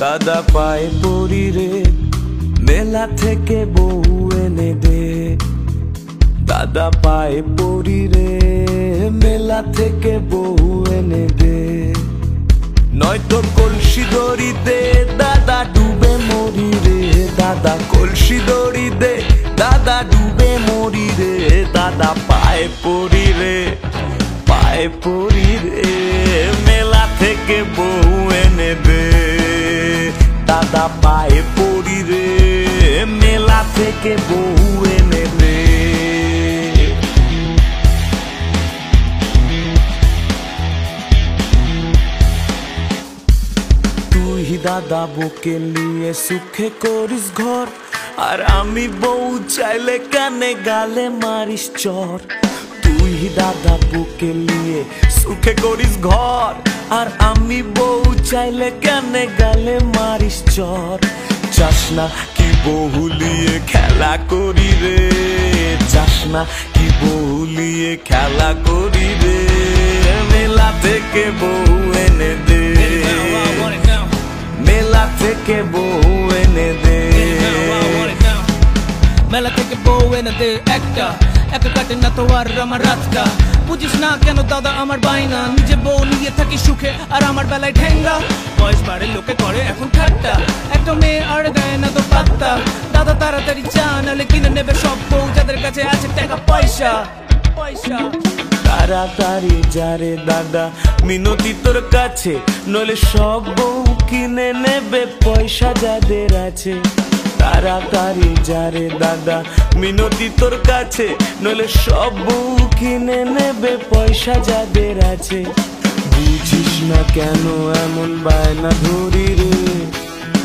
দাদা পায়ে পড়ি রে, মেলা থেকে বউ এনে দে। দাদা পায়ে পড়ি রে, মেলা থেকে বউ এনে দে। নয়তো কলসি দড়ি দে, দাদা ডুবে মরি রে। দাদা কলসি দড়ি দে, দাদা ডুবে মরি রে। দাদা পায়ে পড়ি রে, পায়ে পড়ি রে, মেলা থেকে বউ এনে দে। দাদা পায়ে পড়ি রে, মেলা থেকে বউ এনে দে। তুই দাদা বুকে নিয়ে সুখে করিস ঘর, আর আমি বউ চাইলে কানে গালে মারিস চর। তুই দাদা বুকে নিয়ে সুখে করিস ঘর, আর আমি বউ চাইলে কানে গালে মারিস চর। চাস না কি বউ লিয়ে খেলা করি রে, চাস না কি বউ লিয়ে খেলা করি রে। মেলা থেকে বউ এনে দে, মেলা থেকে বউ এনে দে। মেলা থেকে বউ এনে দে একটা, একা কাটে না তো আর আমার রাতটা। বুঝিস না কেন দাদা আমার বাইনা, নিজে বউ নিয়ে থাকি সুখে আর আমার বেলায় ঠেঙ্গা। বয়স বাড়ে লোকে করে এখন ঠাট্টা, একটা মেয়ে আর দেয় না তো পাত্তা। দাদা তাড়াতাড়ি চা, নাহলে কিনে নেবে সব বউ যাদের কাছে আছে টাকা পয়সা পয়সা। তাড়াতাড়ি যারে দাদা মিনতি তোর কাছে, নইলে সব বউ কিনে নেবে পয়সা যাদের আছে। তাড়াতাড়ি যারে দাদা মিনতি তোর কাছে, নইলে সব বউ কিনে নেবে পয়সা যাদের আছে। বুঝিস না কেন এমন বায়না ধরি রে,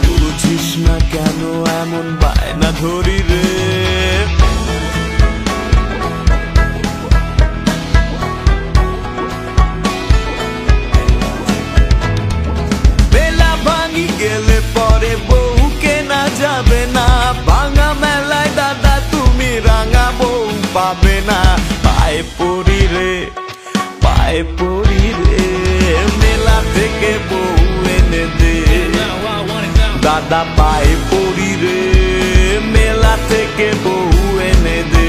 বুঝিস না কেন এমন বায়না ধরি রে। গেলে পরে বউ কেনা যাবে না, ভাঙা মেলায় দাদা তুমি রাঙা বউ পাবে না। পায়ে পড়ি রে, পায়ে পড়ি রে, মেলা থেকে বউ এনে দে। দাদা পায়ে পড়ি রে, মেলা থেকে বউ এনে দে।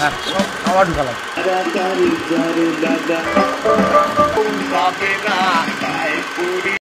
হ্যাঁ, সব খাওয়া ঢুকালাম।